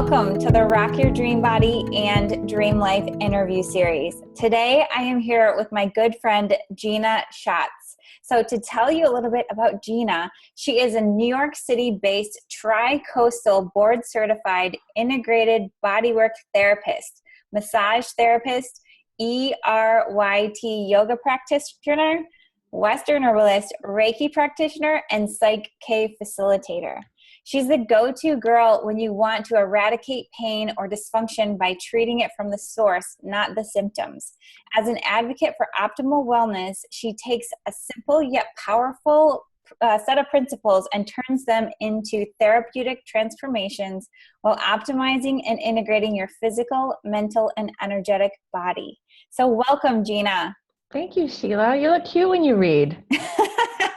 Welcome to the Rock Your Dream Body and Dream Life interview series. Today, I am here with my good friend, Gina Schatz. So to tell you a little bit about Gina, she is a New York City-based tri-coastal board-certified integrated bodywork therapist, massage therapist, ERYT yoga practitioner, Western herbalist, Reiki practitioner, and PSYCH-K facilitator. She's the go-to girl when you want to eradicate pain or dysfunction by treating it from the source, not the symptoms. As an advocate for optimal wellness, she takes a simple yet powerful set of principles and turns them into therapeutic transformations while optimizing and integrating your physical, mental, and energetic body. So welcome, Gina. Thank you, Sheila. You look cute when you read.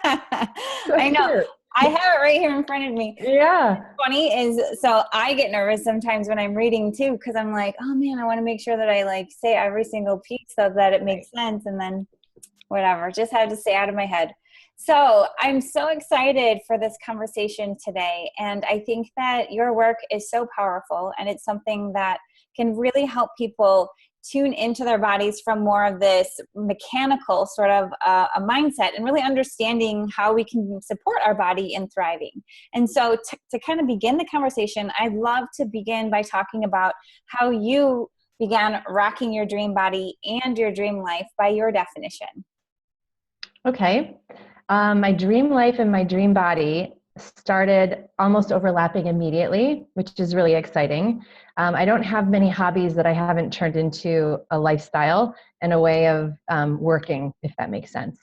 I know. Cute. I have it right here in front of me. Yeah. What's funny is, so I get nervous sometimes when I'm reading too, because I'm like, oh man, I want to make sure that I say every single piece so that it makes sense, and then whatever, just have to stay out of my head. So I'm so excited for this conversation today, and I think that your work is so powerful, and it's something that can really help people tune into their bodies from more of this mechanical sort of a mindset, and really understanding how we can support our body in thriving. And so to kind of begin the conversation, I'd love to begin by talking about how you began rocking your dream body and your dream life by your definition. Okay. My dream life and my dream body started almost overlapping immediately, which is really exciting. I don't have many hobbies that I haven't turned into a lifestyle and a way of working, if that makes sense.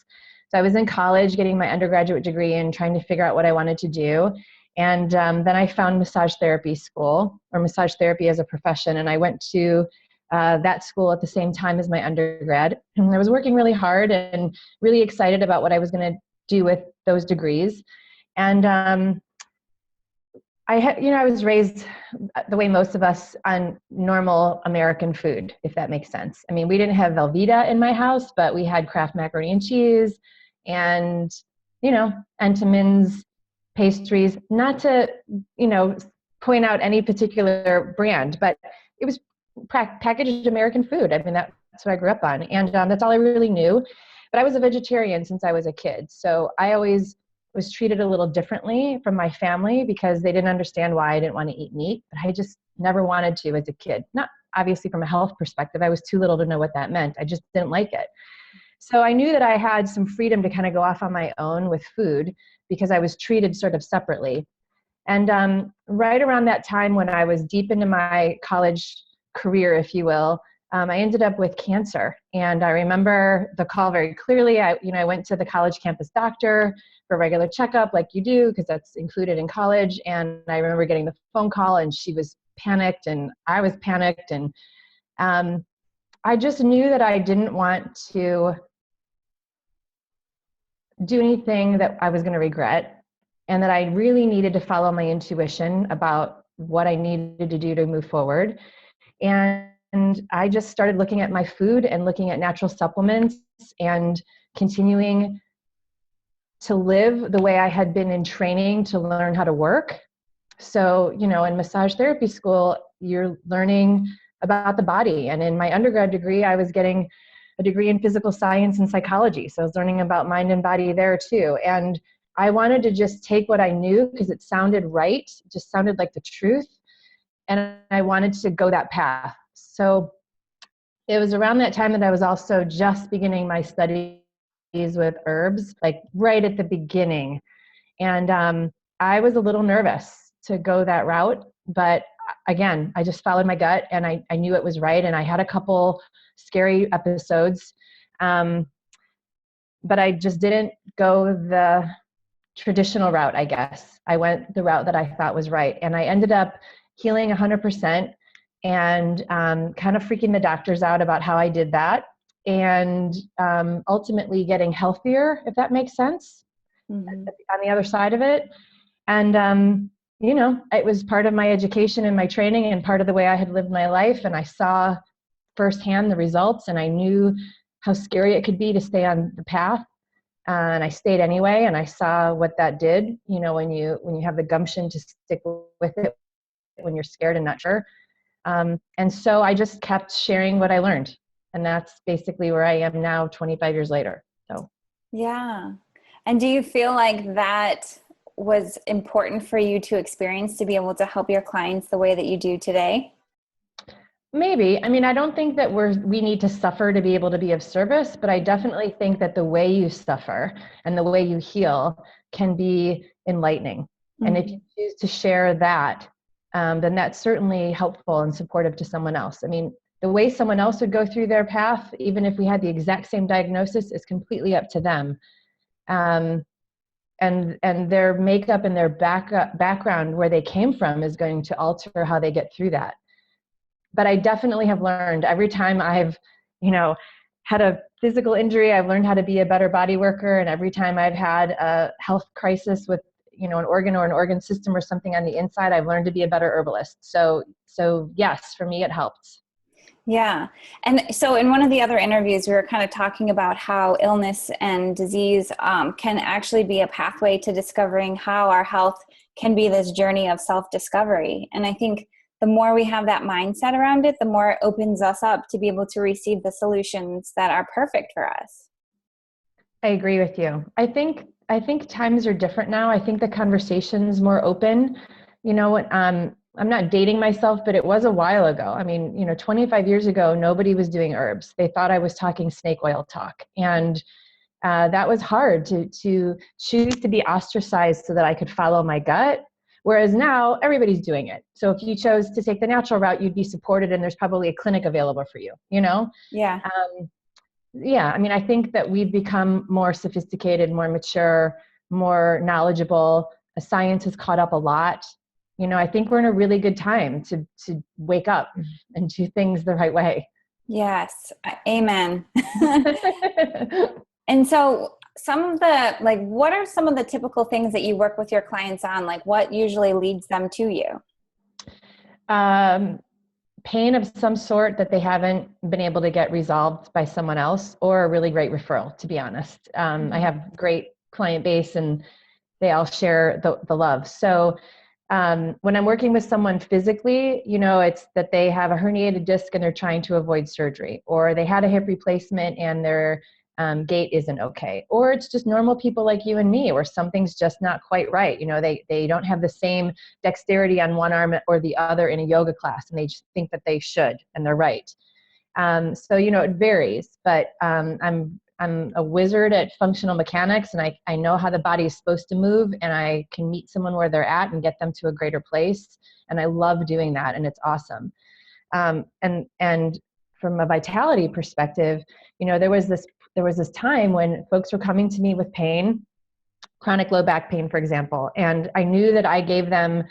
So I was in college getting my undergraduate degree and trying to figure out what I wanted to do. And then I found massage therapy school, or massage therapy as a profession. And I went to that school at the same time as my undergrad. And I was working really hard and really excited about what I was going to do with those degrees. And I was raised the way most of us on normal American food, if that makes sense. I mean, we didn't have Velveeta in my house, but we had Kraft macaroni and cheese and, Entenmann's pastries, not to, point out any particular brand, but it was packaged American food. I mean, that's what I grew up on. And that's all I really knew. But I was a vegetarian since I was a kid. So I always was treated a little differently from my family because they didn't understand why I didn't want to eat meat, but I just never wanted to as a kid. Not obviously from a health perspective. I was too little to know what that meant. I just didn't like it. So I knew that I had some freedom to kind of go off on my own with food because I was treated sort of separately. And right around that time when I was deep into my college career, if you will, I ended up with cancer. And I remember the call very clearly. I went to the college campus doctor for a regular checkup like you do, because that's included in college. And I remember getting the phone call and she was panicked and I was panicked. And I just knew that I didn't want to do anything that I was going to regret, and that I really needed to follow my intuition about what I needed to do to move forward. And I just started looking at my food and looking at natural supplements and continuing to live the way I had been in training to learn how to work. So, in massage therapy school, you're learning about the body. And in my undergrad degree, I was getting a degree in physical science and psychology. So I was learning about mind and body there too. And I wanted to just take what I knew because it sounded right, it just sounded like the truth. And I wanted to go that path. So it was around that time that I was also just beginning my studies with herbs, like right at the beginning. And I was a little nervous to go that route. But again, I just followed my gut and I knew it was right. And I had a couple scary episodes. But I just didn't go the traditional route, I guess. I went the route that I thought was right. And I ended up healing 100%. And kind of freaking the doctors out about how I did that, and ultimately getting healthier, if that makes sense, on the other side of it. And, it was part of my education and my training and part of the way I had lived my life. And I saw firsthand the results, and I knew how scary it could be to stay on the path. And I stayed anyway, and I saw what that did, when you have the gumption to stick with it when you're scared and not sure. And so I just kept sharing what I learned. And that's basically where I am now, 25 years later. So, yeah. And do you feel like that was important for you to experience to be able to help your clients the way that you do today? maybe. I mean, I don't think that we need to suffer to be able to be of service, but I definitely think that the way you suffer and the way you heal can be enlightening. And if you choose to share that, then that's certainly helpful and supportive to someone else. I mean, the way someone else would go through their path, even if we had the exact same diagnosis, is completely up to them. And their makeup and their background, where they came from, is going to alter how they get through that. But I definitely have learned every time I've, had a physical injury, I've learned how to be a better body worker. And every time I've had a health crisis with, an organ or an organ system or something on the inside, I've learned to be a better herbalist. So yes, for me, it helped. Yeah. And so in one of the other interviews, we were kind of talking about how illness and disease can actually be a pathway to discovering how our health can be this journey of self-discovery. And I think the more we have that mindset around it, the more it opens us up to be able to receive the solutions that are perfect for us. I agree with you. I think times are different now. I think the conversation's more open. I'm not dating myself, but it was a while ago. I mean, 25 years ago, nobody was doing herbs. They thought I was talking snake oil talk. And that was hard to choose to be ostracized so that I could follow my gut. Whereas now everybody's doing it. So if you chose to take the natural route, you'd be supported, and there's probably a clinic available for you, Yeah. Yeah. I mean, I think that we've become more sophisticated, more mature, more knowledgeable. Science has caught up a lot. I think we're in a really good time to wake up and do things the right way. Yes. Amen. And so what are some of the typical things that you work with your clients on? Like, what usually leads them to you? Pain of some sort that they haven't been able to get resolved by someone else, or a really great referral, to be honest. I have great client base, and they all share the love. So when I'm working with someone physically, it's that they have a herniated disc and they're trying to avoid surgery, or they had a hip replacement and their gait isn't okay, or it's just normal people like you and me, or something's just not quite right. They don't have the same dexterity on one arm or the other in a yoga class, and they just think that they should, and they're right. So it varies, but I'm a wizard at functional mechanics, and I know how the body is supposed to move, and I can meet someone where they're at and get them to a greater place. And I love doing that, and it's awesome. And from a vitality perspective, there was this time when folks were coming to me with pain, chronic low back pain, for example, and I knew that I gave them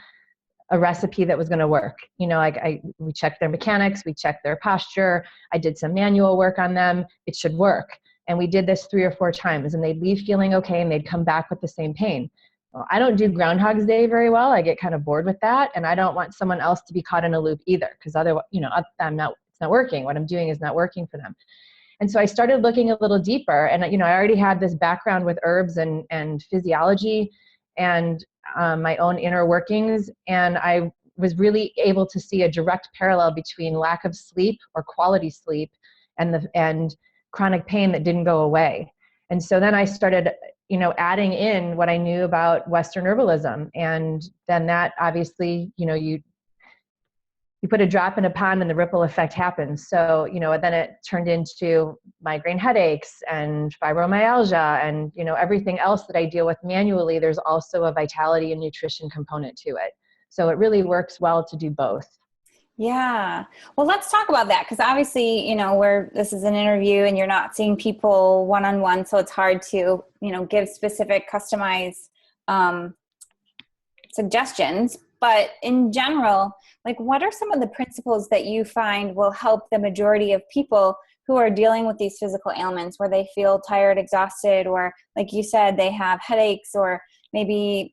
a recipe that was going to work. We checked their mechanics, we checked their posture, I did some manual work on them. It should work. And we did this 3 or 4 times, and they'd leave feeling okay, and they'd come back with the same pain. Well, I don't do Groundhog's Day very well. I get kind of bored with that. And I don't want someone else to be caught in a loop either, because otherwise, it's not working. What I'm doing is not working for them. And so I started looking a little deeper, and I already had this background with herbs and physiology and my own inner workings. And I was really able to see a direct parallel between lack of sleep or quality sleep and chronic pain that didn't go away. And so then I started, adding in what I knew about Western herbalism. And then that obviously, you put a drop in a pond and the ripple effect happens. So, then it turned into migraine headaches and fibromyalgia and, everything else that I deal with manually. There's also a vitality and nutrition component to it. So it really works well to do both. Yeah. Well, let's talk about that, because obviously, this is an interview and you're not seeing people one-on-one. So it's hard to, give specific customized suggestions. But in general, what are some of the principles that you find will help the majority of people who are dealing with these physical ailments, where they feel tired, exhausted, or like you said, they have headaches, or maybe,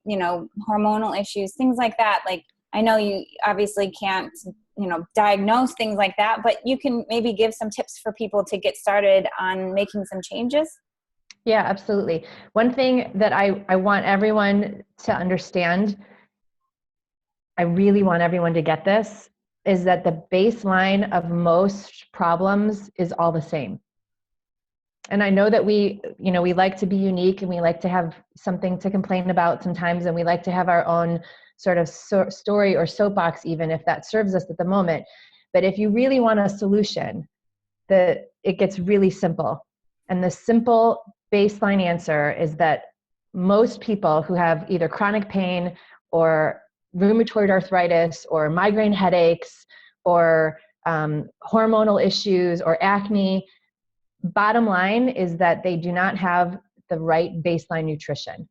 hormonal issues, things like that? I know you obviously can't, diagnose things like that, but you can maybe give some tips for people to get started on making some changes. Yeah, absolutely. One thing that I want everyone to understand I really want everyone to get this, is that the baseline of most problems is all the same. And I know that we like to be unique, and we like to have something to complain about sometimes, and we like to have our own sort of story or soapbox, even if that serves us at the moment. But if you really want a solution, it gets really simple. And the simple baseline answer is that most people who have either chronic pain or rheumatoid arthritis or migraine headaches or hormonal issues or acne, bottom line is that they do not have the right baseline nutrition.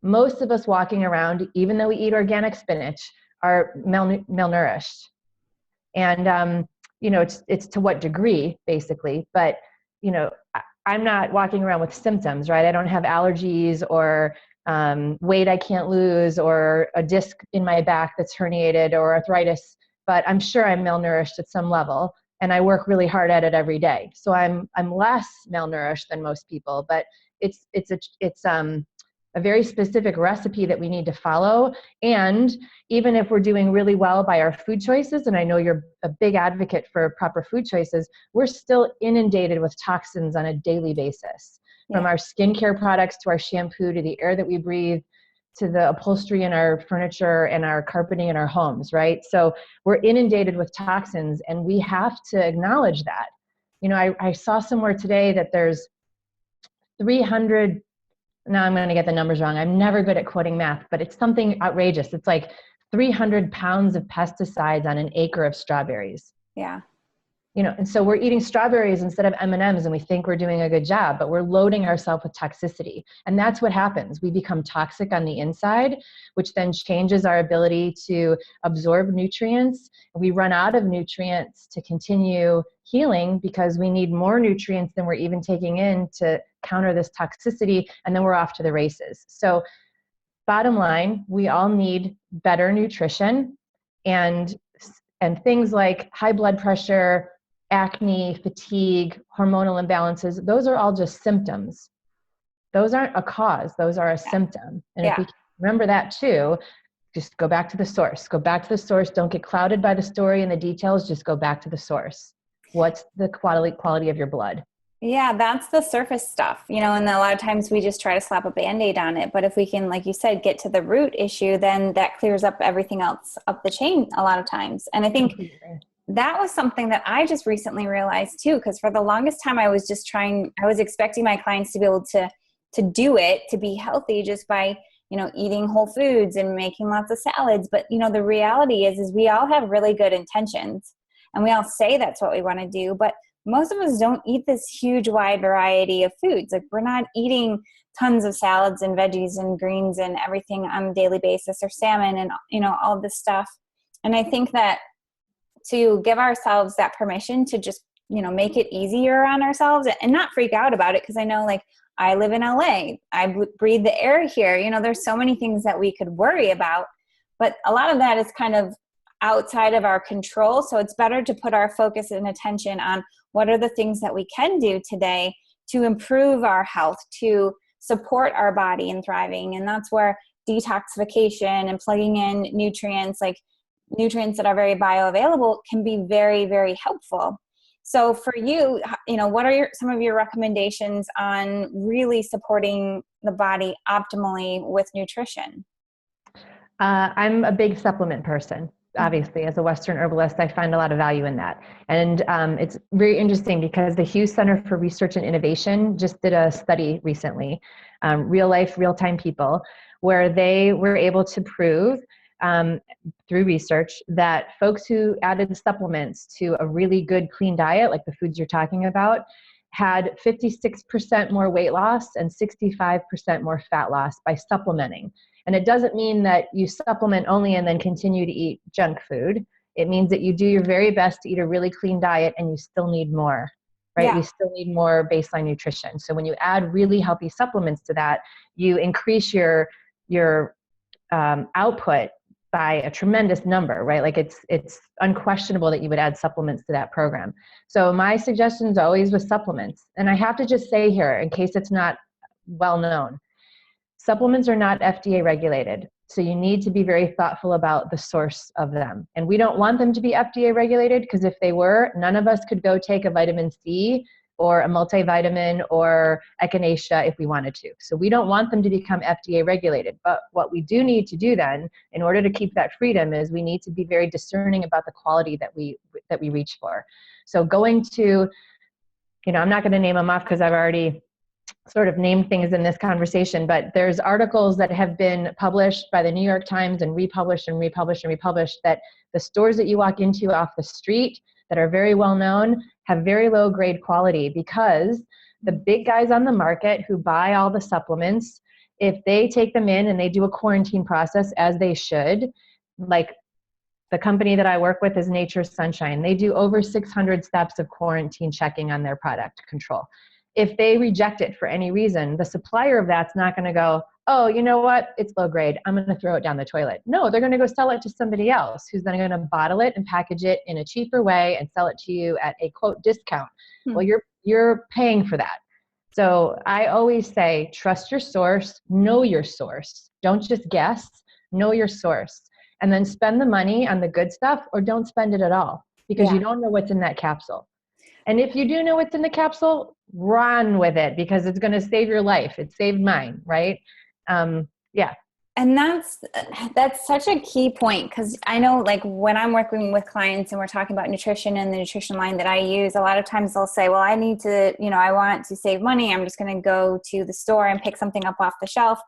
Most of us walking around, even though we eat organic spinach, are malnourished. And it's to what degree, basically. But I'm not walking around with symptoms, right? I don't have allergies or weight I can't lose or a disc in my back that's herniated or arthritis. But I'm sure I'm malnourished at some level, and I work really hard at it every day. So I'm less malnourished than most people, but it's a very specific recipe that we need to follow. And even if we're doing really well by our food choices, and I know you're a big advocate for proper food choices, we're still inundated with toxins on a daily basis. Yeah. From our skincare products to our shampoo to the air that we breathe to the upholstery in our furniture and our carpeting in our homes, right? So we're inundated with toxins, and we have to acknowledge that. I saw somewhere today that there's 300, now I'm going to get the numbers wrong. I'm never good at quoting math, but it's something outrageous. It's like 300 pounds of pesticides on an acre of strawberries. Yeah. And so we're eating strawberries instead of M&Ms, and we think we're doing a good job, but we're loading ourselves with toxicity. And that's what happens. We become toxic on the inside, which then changes our ability to absorb nutrients. We run out of nutrients to continue healing because we need more nutrients than we're even taking in to counter this toxicity, and then we're off to the races. So bottom line, we all need better nutrition, and things like high blood pressure, acne, fatigue, hormonal imbalances, those are all just symptoms. Those aren't a cause, those are a symptom. And if we remember that too, just go back to the source. Go back to the source. Don't get clouded by the story and the details. Just go back to the source. What's the quality of your blood? Yeah, that's the surface stuff, and a lot of times we just try to slap a Band-Aid on it. But if we can, like you said, get to the root issue, then that clears up everything else up the chain a lot of times. And I think that was something that I just recently realized too, because for the longest time I was expecting my clients to be able to do it, to be healthy just by, eating whole foods and making lots of salads. But, the reality is we all have really good intentions, and we all say that's what we want to do, but most of us don't eat this huge wide variety of foods. Like, we're not eating tons of salads and veggies and greens and everything on a daily basis, or salmon and, all this stuff. And I think that to give ourselves that permission to just, make it easier on ourselves and not freak out about it. Because I know, like, I live in LA, I breathe the air here. There's so many things that we could worry about, but a lot of that is kind of outside of our control. So it's better to put our focus and attention on what are the things that we can do today to improve our health, to support our body in thriving. And that's where detoxification and plugging in nutrients, like nutrients that are very bioavailable, can be very, very helpful. So for you, what are some of your recommendations on really supporting the body optimally with nutrition? I'm a big supplement person. Obviously, as a Western herbalist, I find a lot of value in that. And it's very interesting because the Hughes Center for Research and Innovation just did a study recently, real life, real time people, where they were able to prove through research that folks who added supplements to a really good, clean diet, like the foods you're talking about, had 56% more weight loss and 65% more fat loss by supplementing. And it doesn't mean that you supplement only and then continue to eat junk food. It means that you do your very best to eat a really clean diet, and you still need more, right? Yeah. You still need more baseline nutrition. So when you add really healthy supplements to that, you increase your output by a tremendous number, right? Like it's unquestionable that you would add supplements to that program. So my suggestion is always with supplements. And I have to just say here, in case it's not well known, Supplements are not FDA regulated. So you need to be very thoughtful about the source of them. And we don't want them to be FDA regulated, because if they were, none of us could go take a vitamin C or a multivitamin or echinacea if we wanted to. So we don't want them to become FDA regulated. But what we do need to do then, in order to keep that freedom, is we need to be very discerning about the quality that we reach for. So going to, I'm not going to name them off because I've already sort of named things in this conversation, but there's articles that have been published by the New York Times and republished and republished and republished, that the stores that you walk into off the street that are very well known have very low grade quality, because the big guys on the market who buy all the supplements, if they take them in and they do a quarantine process, as they should, like the company that I work with is Nature's Sunshine. They do over 600 steps of quarantine checking on their product control. If they reject it for any reason, the supplier of that's not going to go, oh, you know what? It's low grade. I'm going to throw it down the toilet. No, they're going to go sell it to somebody else who's then going to bottle it and package it in a cheaper way and sell it to you at a quote discount. Well, you're paying for that. So I always say, trust your source, know your source. Don't just guess, know your source. And then spend the money on the good stuff, or don't spend it at all, because you don't know what's in that capsule. And if you do know what's in the capsule, run with it, because it's going to save your life. It saved mine, right? And that's such a key point, because I know, like, when I'm working with clients and we're talking about nutrition and the nutrition line that I use, a lot of times they'll say, well, I need to, I want to save money. I'm just going to go to the store and pick something up off the shelf.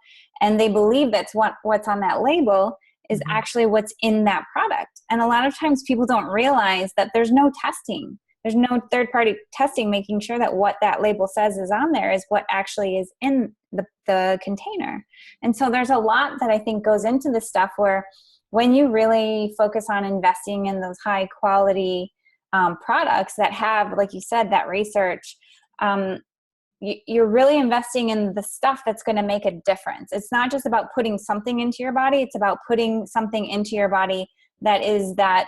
And they believe that's what's on that label is actually what's in that product. And a lot of times people don't realize that there's no testing. There's no third-party testing, making sure that what that label says is on there is what actually is in the container. And so there's a lot that I think goes into this stuff, where when you really focus on investing in those high-quality products that have, like you said, that research, you're really investing in the stuff that's going to make a difference. It's not just about putting something into your body. It's about putting something into your body that is that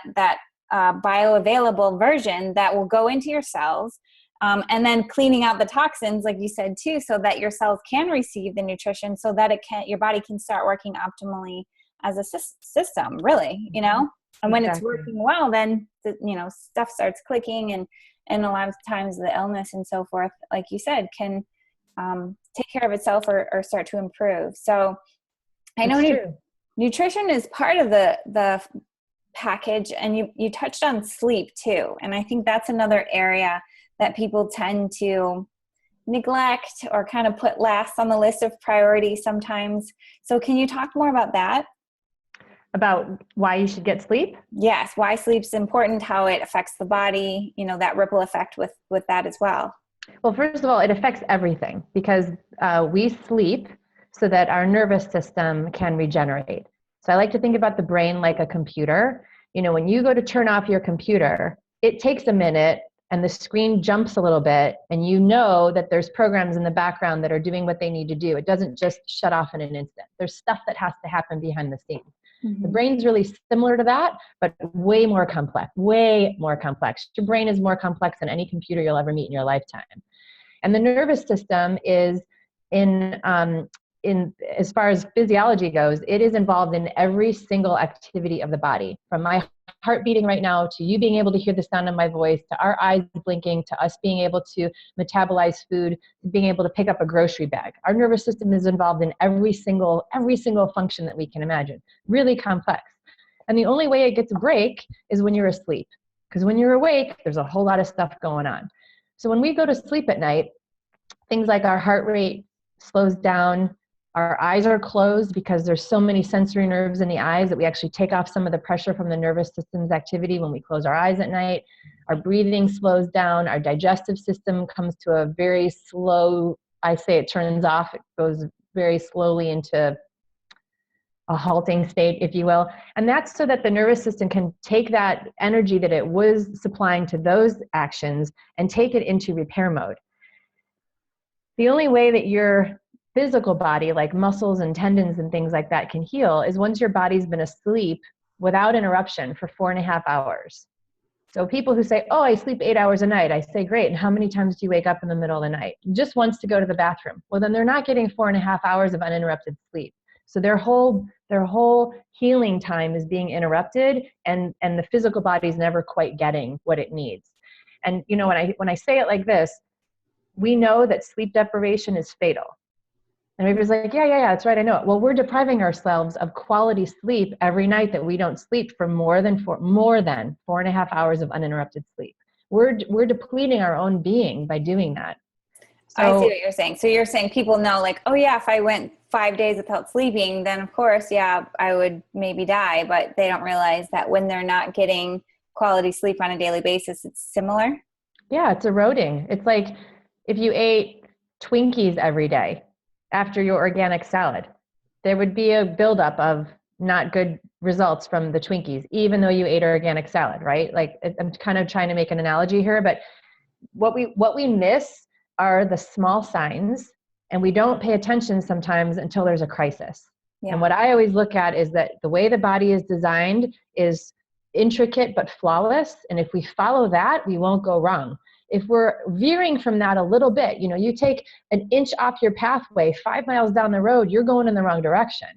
bioavailable version that will go into your cells, and then cleaning out the toxins, like you said too, so that your cells can receive the nutrition, so that your body can start working optimally as a system, really, and when it's working well, then stuff starts clicking, and a lot of times the illness and so forth, like you said, can take care of itself or start to improve. So I know nutrition is part of the package, and you touched on sleep too, and I think that's another area that people tend to neglect or kind of put last on the list of priorities sometimes. So can you talk more about that? About why you should get sleep? Yes, why sleep's important, how it affects the body, that ripple effect with that as well. Well, first of all, it affects everything, because we sleep so that our nervous system can regenerate. So I like to think about the brain like a computer. When you go to turn off your computer, it takes a minute and the screen jumps a little bit, and that there's programs in the background that are doing what they need to do. It doesn't just shut off in an instant. There's stuff that has to happen behind the scenes. Mm-hmm. The brain's really similar to that, but way more complex. Your brain is more complex than any computer you'll ever meet in your lifetime. And the nervous system is in as far as physiology goes, it is involved in every single activity of the body, from my heart beating right now, to you being able to hear the sound of my voice, to our eyes blinking, to us being able to metabolize food, to being able to pick up a grocery bag. Our nervous system is involved in every single function that we can imagine. Really complex. And the only way it gets a break is when you're asleep. Because when you're awake, there's a whole lot of stuff going on. So when we go to sleep at night, things like our heart rate slows down, our eyes are closed because there's so many sensory nerves in the eyes that we actually take off some of the pressure from the nervous system's activity when we close our eyes at night. Our breathing slows down. Our digestive system comes to a very slow, I say it turns off. It goes very slowly into a halting state, if you will. And that's so that the nervous system can take that energy that it was supplying to those actions and take it into repair mode. The only way that your physical body, like muscles and tendons and things like that, can heal is once your body's been asleep without interruption for 4.5 hours. So people who say, oh, I sleep 8 hours a night, I say, great. And how many times do you wake up in the middle of the night? Just once to go to the bathroom. Well, then they're not getting 4.5 hours of uninterrupted sleep. So their whole healing time is being interrupted, and the physical body is never quite getting what it needs. And when I say it like this, we know that sleep deprivation is fatal. And everybody's like, yeah, that's right, I know it. Well, we're depriving ourselves of quality sleep every night that we don't sleep for more than 4.5 hours of uninterrupted sleep. We're depleting our own being by doing that. So I see what you're saying. So you're saying people know, like, oh yeah, if I went 5 days without sleeping, then of course, yeah, I would maybe die. But they don't realize that when they're not getting quality sleep on a daily basis, it's similar. yeah, it's eroding. It's like if you ate Twinkies every day after your organic salad, there would be a buildup of not good results from the Twinkies, even though you ate organic salad, right? Like, I'm kind of trying to make an analogy here, but what we miss are the small signs, and we don't pay attention sometimes until there's a crisis. Yeah. And what I always look at is that the way the body is designed is intricate but flawless, and if we follow that, we won't go wrong. If we're veering from that a little bit, you take an inch off your pathway 5 miles down the road, you're going in the wrong direction.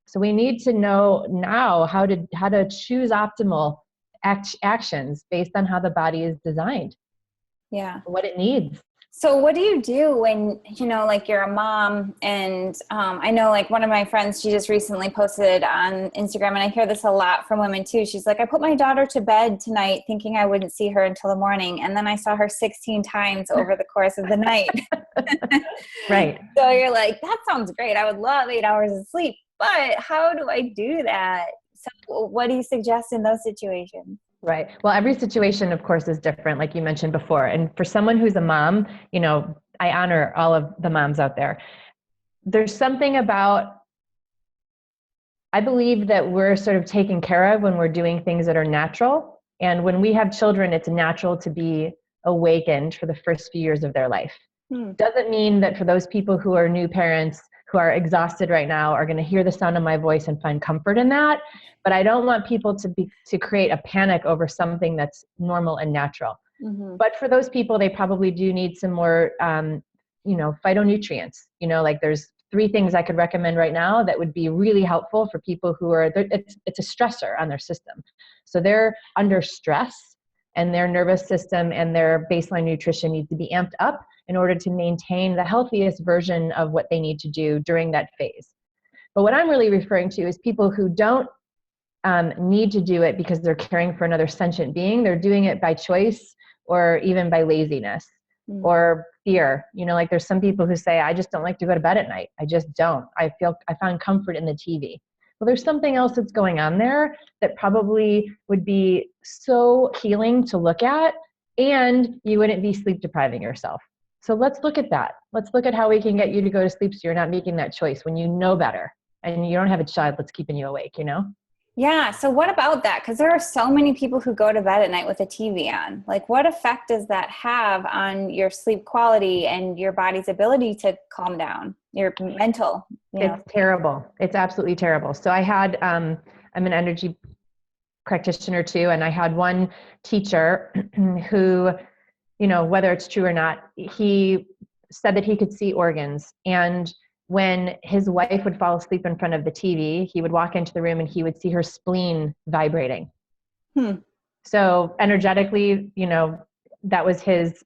So we need to know now how to choose optimal actions based on how the body is designed. Yeah. What it needs. So what do you do when, like you're a mom and I know like one of my friends, she just recently posted on Instagram, and I hear this a lot from women too. She's like, I put my daughter to bed tonight thinking I wouldn't see her until the morning. And then I saw her 16 times over the course of the night. Right. So you're like, that sounds great. I would love 8 hours of sleep, but how do I do that? So what do you suggest in those situations? Right. Well, every situation, of course, is different, like you mentioned before. And for someone who's a mom, I honor all of the moms out there. There's something about, I believe that we're sort of taken care of when we're doing things that are natural. And when we have children, it's natural to be awakened for the first few years of their life. Doesn't mean that for those people who are new parents who are exhausted right now are going to hear the sound of my voice and find comfort in that. But I don't want people to create a panic over something that's normal and natural. Mm-hmm. But for those people, they probably do need some more, phytonutrients. Like there's 3 things I could recommend right now that would be really helpful for people who are, it's a stressor on their system. So they're under stress, and their nervous system and their baseline nutrition needs to be amped up in order to maintain the healthiest version of what they need to do during that phase. But what I'm really referring to is people who don't need to do it because they're caring for another sentient being. They're doing it by choice or even by laziness or fear. Like there's some people who say, I just don't like to go to bed at night. I just don't. I find comfort in the TV. Well, there's something else that's going on there that probably would be so healing to look at, and you wouldn't be sleep depriving yourself. So let's look at that. Let's look at how we can get you to go to sleep so you're not making that choice when you know better and you don't have a child that's keeping you awake, Yeah. So what about that? Because there are so many people who go to bed at night with a TV on. Like, what effect does that have on your sleep quality and your body's ability to calm down, your mental? It's terrible. It's absolutely terrible. So I had, I'm an energy practitioner too, and I had one teacher who, whether it's true or not, he said that he could see organs. And when his wife would fall asleep in front of the TV, he would walk into the room and he would see her spleen vibrating. So energetically, that was his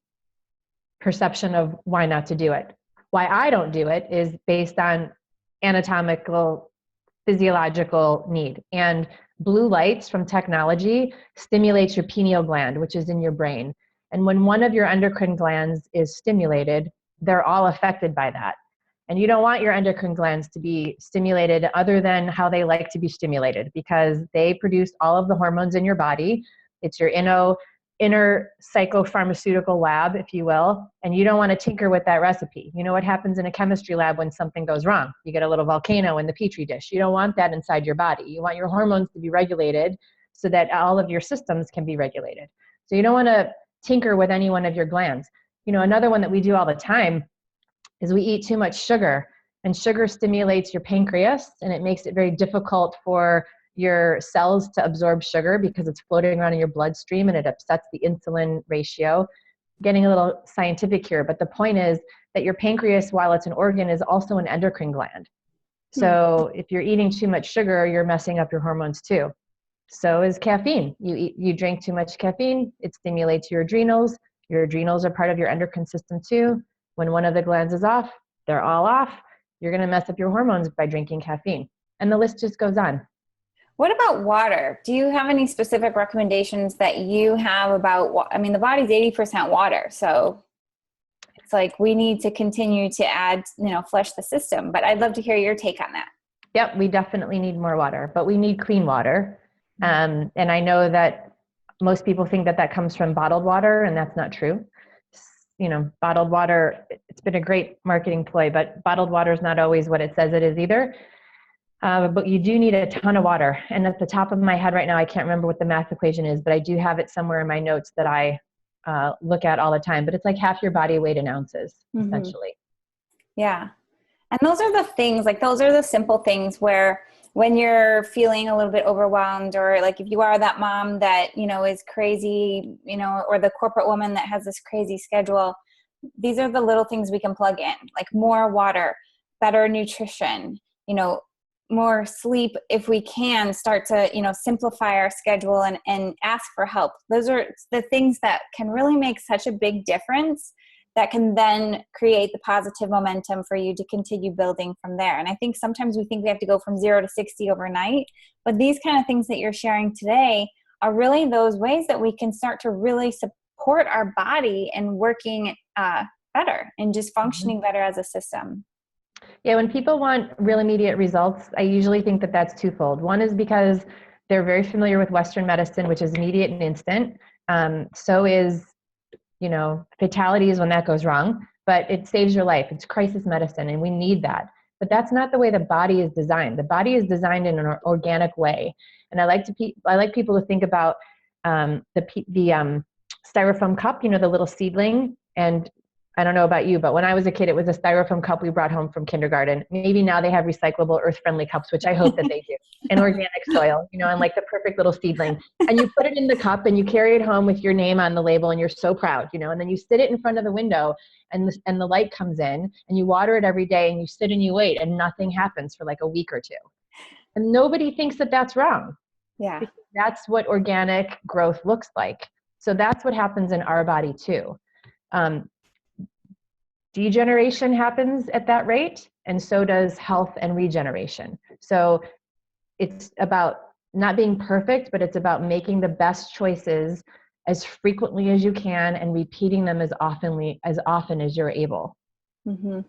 perception of why not to do it. Why I don't do it is based on anatomical, physiological need. And blue lights from technology stimulates your pineal gland, which is in your brain. And when one of your endocrine glands is stimulated, they're all affected by that. And you don't want your endocrine glands to be stimulated other than how they like to be stimulated, because they produce all of the hormones in your body. It's your inner psychopharmaceutical lab, if you will, and you don't want to tinker with that recipe. You know what happens in a chemistry lab when something goes wrong? You get a little volcano in the petri dish. You don't want that inside your body. You want your hormones to be regulated so that all of your systems can be regulated. So you don't want to tinker with any one of your glands. Another one that we do all the time is we eat too much sugar, and sugar stimulates your pancreas, and it makes it very difficult for your cells to absorb sugar because it's floating around in your bloodstream and it upsets the insulin ratio. Getting a little scientific here, but the point is that your pancreas, while it's an organ, is also an endocrine gland. So if you're eating too much sugar, you're messing up your hormones too. So is caffeine. You drink too much caffeine, it stimulates your adrenals. Your adrenals are part of your endocrine system too. When one of the glands is off, they're all off. You're going to mess up your hormones by drinking caffeine. And the list just goes on. What about water? Do you have any specific recommendations that you have about, I mean, the body's 80% water. So it's like we need to continue to add, flush the system. But I'd love to hear your take on that. Yep, we definitely need more water, but we need clean water. And I know that most people think that comes from bottled water, and that's not true. Bottled water, it's been a great marketing ploy, but bottled water is not always what it says it is either. But you do need a ton of water. And at the top of my head right now, I can't remember what the math equation is, but I do have it somewhere in my notes that I look at all the time. But it's like half your body weight in ounces, essentially. Yeah. And those are the things, like those are the simple things where when you're feeling a little bit overwhelmed, or like if you are that mom that, is crazy, or the corporate woman that has this crazy schedule, these are the little things we can plug in, like more water, better nutrition, more sleep. If we can start to, simplify our schedule and ask for help. Those are the things that can really make such a big difference that can then create the positive momentum for you to continue building from there. And I think sometimes we think we have to go from 0 to 60 overnight, but these kind of things that you're sharing today are really those ways that we can start to really support our body and working better and just functioning better as a system. Yeah, when people want real immediate results, I usually think that that's twofold. One is because they're very familiar with Western medicine, which is immediate and instant. So is, fatalities when that goes wrong, but it saves your life. It's crisis medicine, and we need that. But that's not the way the body is designed. The body is designed in an organic way. And I like people to think about the styrofoam cup, the little seedling. And I don't know about you, but when I was a kid, it was a styrofoam cup we brought home from kindergarten. Maybe now they have recyclable, earth-friendly cups, which I hope that they do, and organic soil, and like the perfect little seedling. And you put it in the cup and you carry it home with your name on the label, and you're so proud, and then you sit it in front of the window, and the light comes in, and you water it every day, and you sit and you wait, and nothing happens for like a week or two. And nobody thinks that that's wrong. Yeah. Because that's what organic growth looks like. So that's what happens in our body too. Degeneration happens at that rate, and so does health and regeneration. So it's about not being perfect, but it's about making the best choices as frequently as you can and repeating them as often as you're able. Mm-hmm.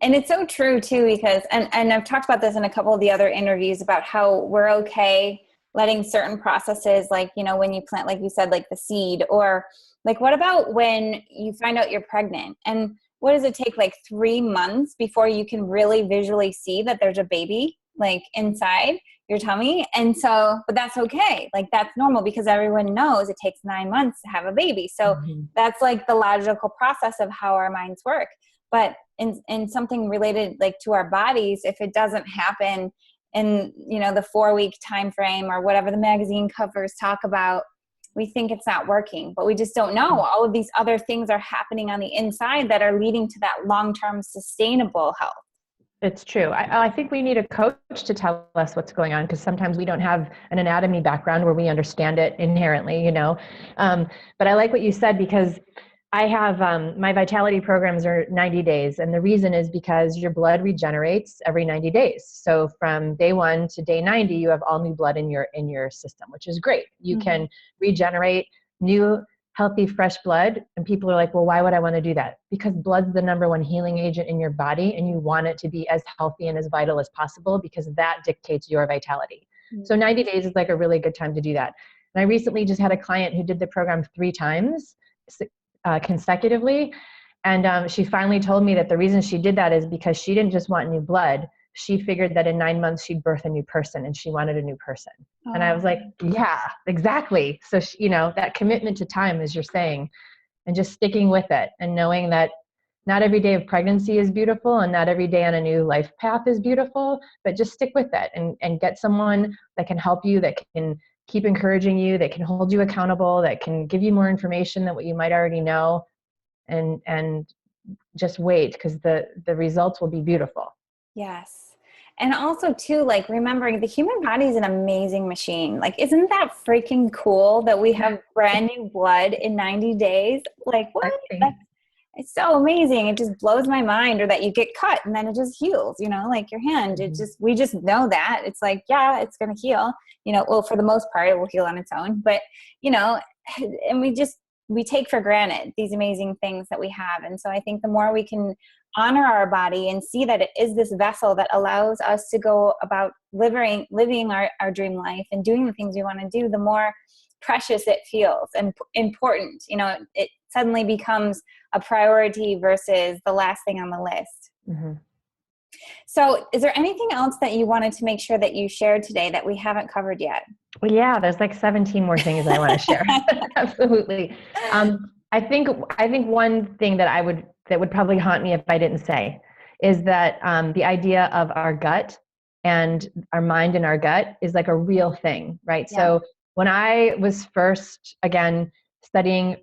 And it's so true too, because, and I've talked about this in a couple of the other interviews about how we're okay letting certain processes, like, when you plant, like you said, like the seed, or like, what about when you find out you're pregnant, and what does it take, like 3 months before you can really visually see that there's a baby like inside your tummy? And so, but that's okay. Like that's normal because everyone knows it takes 9 months to have a baby. So that's like the logical process of how our minds work. But in something related like to our bodies, if it doesn't happen in, the 4-week time frame or whatever the magazine covers talk about, we think it's not working, but we just don't know. All of these other things are happening on the inside that are leading to that long-term sustainable health. It's true. I think we need a coach to tell us what's going on, because sometimes we don't have an anatomy background where we understand it inherently, But I like what you said, because I have my vitality programs are 90 days. And the reason is because your blood regenerates every 90 days. So from day 1 to day 90, you have all new blood in your system, which is great. You can regenerate new, healthy, fresh blood. And people are like, well, why would I want to do that? Because blood's the number 1 healing agent in your body, and you want it to be as healthy and as vital as possible, because that dictates your vitality. So 90 days is like a really good time to do that. And I recently just had a client who did the program 3 times consecutively. And she finally told me that the reason she did that is because she didn't just want new blood. She figured that in 9 months she'd birth a new person, and she wanted a new person. Oh. And I was like, yeah, exactly. So, that commitment to time, as you're saying, and just sticking with it and knowing that not every day of pregnancy is beautiful, and not every day on a new life path is beautiful, but just stick with it and get someone that can help you, that can keep encouraging you, that can hold you accountable, that can give you more information than what you might already know, and just wait, because the results will be beautiful. Yes. And also too, like remembering the human body is an amazing machine. Like, isn't that freaking cool that we have brand new blood in 90 days? Like, what? Exactly. It's so amazing. It just blows my mind. Or that you get cut and then it just heals, you know, like your hand. It just, we just know that. It's like, yeah, it's going to heal, you know, well, for the most part, it will heal on its own. But, you know, and we take for granted these amazing things that we have. And so I think the more we can honor our body and see that it is this vessel that allows us to go about living our dream life and doing the things we want to do, the more precious it feels and important. You know, it suddenly becomes a priority versus the last thing on the list. Mm-hmm. So is there anything else that you wanted to make sure that you shared today that we haven't covered yet? Well, yeah, there's like 17 more things I want to share. Absolutely. I think one thing that would probably haunt me if I didn't say is that the idea of our gut and our mind in our gut is like a real thing, right? Yeah. So when I was first, again, studying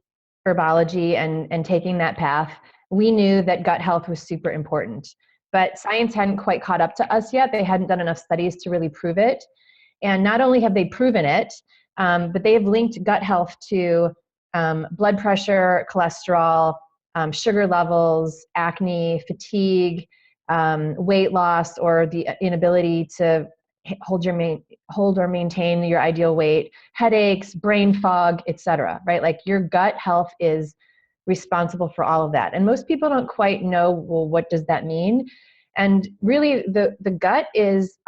herbology and taking that path, we knew that gut health was super important. But science hadn't quite caught up to us yet. They hadn't done enough studies to really prove it. And not only have they proven it, but they have linked gut health to blood pressure, cholesterol, sugar levels, acne, fatigue, weight loss, or the inability to hold or maintain your ideal weight, headaches, brain fog, etc. Right? Like your gut health is responsible for all of that. And most people don't quite know, well, what does that mean? And really the gut is,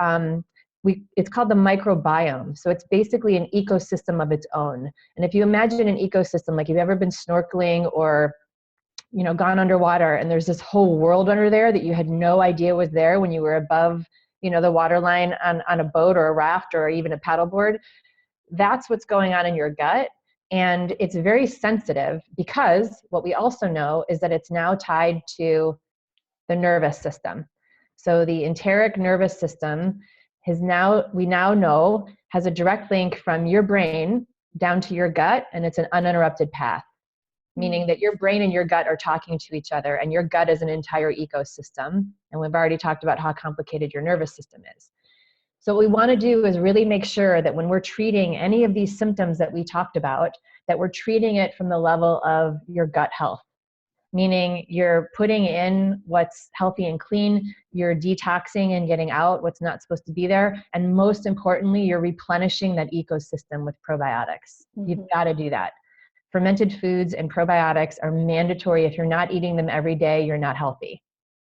it's called the microbiome. So it's basically an ecosystem of its own. And if you imagine an ecosystem, like you've ever been snorkeling or, you know, gone underwater and there's this whole world under there that you had no idea was there when you were above, you know, the water line on a boat or a raft or even a paddleboard, that's what's going on in your gut. And it's very sensitive because what we also know is that it's now tied to the nervous system. So the enteric nervous system we now know has a direct link from your brain down to your gut, and it's an uninterrupted path, meaning that your brain and your gut are talking to each other, and your gut is an entire ecosystem. And we've already talked about how complicated your nervous system is. So what we want to do is really make sure that when we're treating any of these symptoms that we talked about, that we're treating it from the level of your gut health. Meaning you're putting in what's healthy and clean, you're detoxing and getting out what's not supposed to be there, and most importantly, you're replenishing that ecosystem with probiotics. Mm-hmm. You've got to do that. Fermented foods and probiotics are mandatory. If you're not eating them every day, you're not healthy.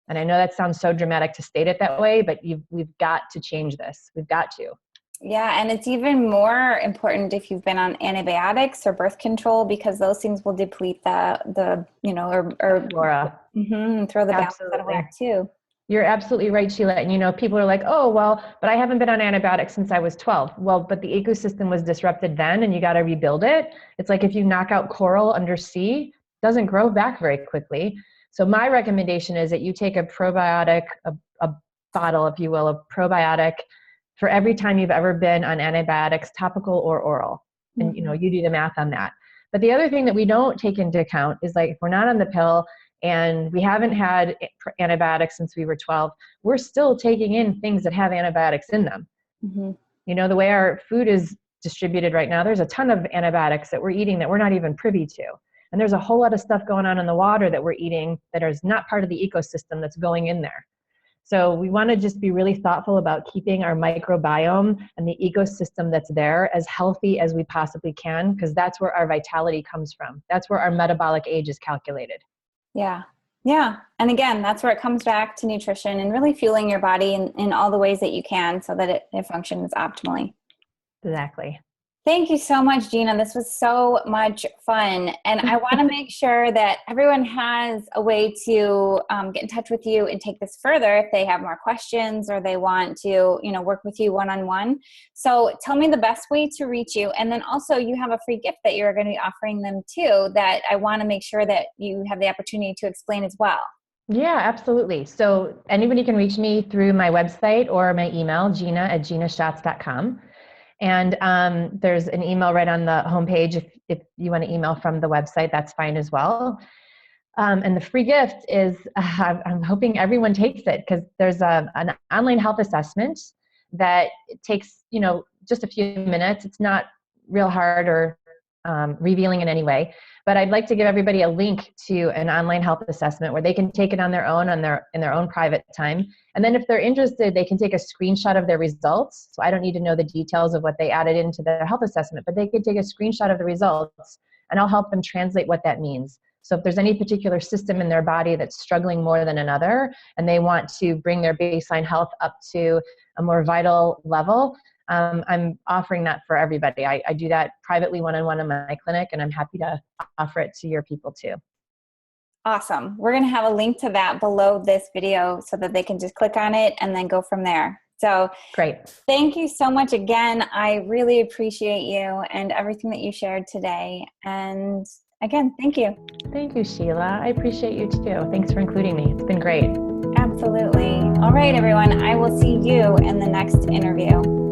And I know that sounds so dramatic to state it that way, but we've got to change this. We've got to. Yeah, and it's even more important if you've been on antibiotics or birth control, because those things will deplete the you know, or flora. Mm-hmm, throw the balance out of whack too. You're absolutely right, Sheila. And you know, people are like, oh, well, but I haven't been on antibiotics since I was 12. Well, but the ecosystem was disrupted then and you got to rebuild it. It's like if you knock out coral undersea, it doesn't grow back very quickly. So my recommendation is that you take a probiotic, a bottle, if you will, a probiotic for every time you've ever been on antibiotics, topical or oral. And, you know, you do the math on that. But the other thing that we don't take into account is, like, if we're not on the pill and we haven't had antibiotics since we were 12, we're still taking in things that have antibiotics in them. Mm-hmm. You know, the way our food is distributed right now, there's a ton of antibiotics that we're eating that we're not even privy to. And there's a whole lot of stuff going on in the water that we're eating that is not part of the ecosystem that's going in there. So we want to just be really thoughtful about keeping our microbiome and the ecosystem that's there as healthy as we possibly can, because that's where our vitality comes from. That's where our metabolic age is calculated. Yeah. Yeah. And again, that's where it comes back to nutrition and really fueling your body in all the ways that you can so that it functions optimally. Exactly. Thank you so much, Gina. This was so much fun. And I want to make sure that everyone has a way to get in touch with you and take this further if they have more questions or they want to, work with you one-on-one. So tell me the best way to reach you. And then also you have a free gift that you're going to be offering them too that I want to make sure that you have the opportunity to explain as well. Yeah, absolutely. So anybody can reach me through my website or my email, gina@ginaschatz.com. And there's an email right on the homepage. If you want to email from the website, that's fine as well. And the free gift is, I'm hoping everyone takes it because there's an online health assessment that takes, just a few minutes. It's not real hard or revealing in any way. But I'd like to give everybody a link to an online health assessment where they can take it on their own, in their own private time. And then if they're interested, they can take a screenshot of their results. So I don't need to know the details of what they added into their health assessment, but they could take a screenshot of the results and I'll help them translate what that means. So if there's any particular system in their body that's struggling more than another and they want to bring their baseline health up to a more vital level, I'm offering that for everybody. I do that privately one-on-one in my clinic, and I'm happy to offer it to your people too. Awesome. We're going to have a link to that below this video so that they can just click on it and then go from there. So great. Thank you so much again. I really appreciate you and everything that you shared today. And again, thank you. Thank you, Sheila. I appreciate you too. Thanks for including me. It's been great. Absolutely. All right, everyone. I will see you in the next interview.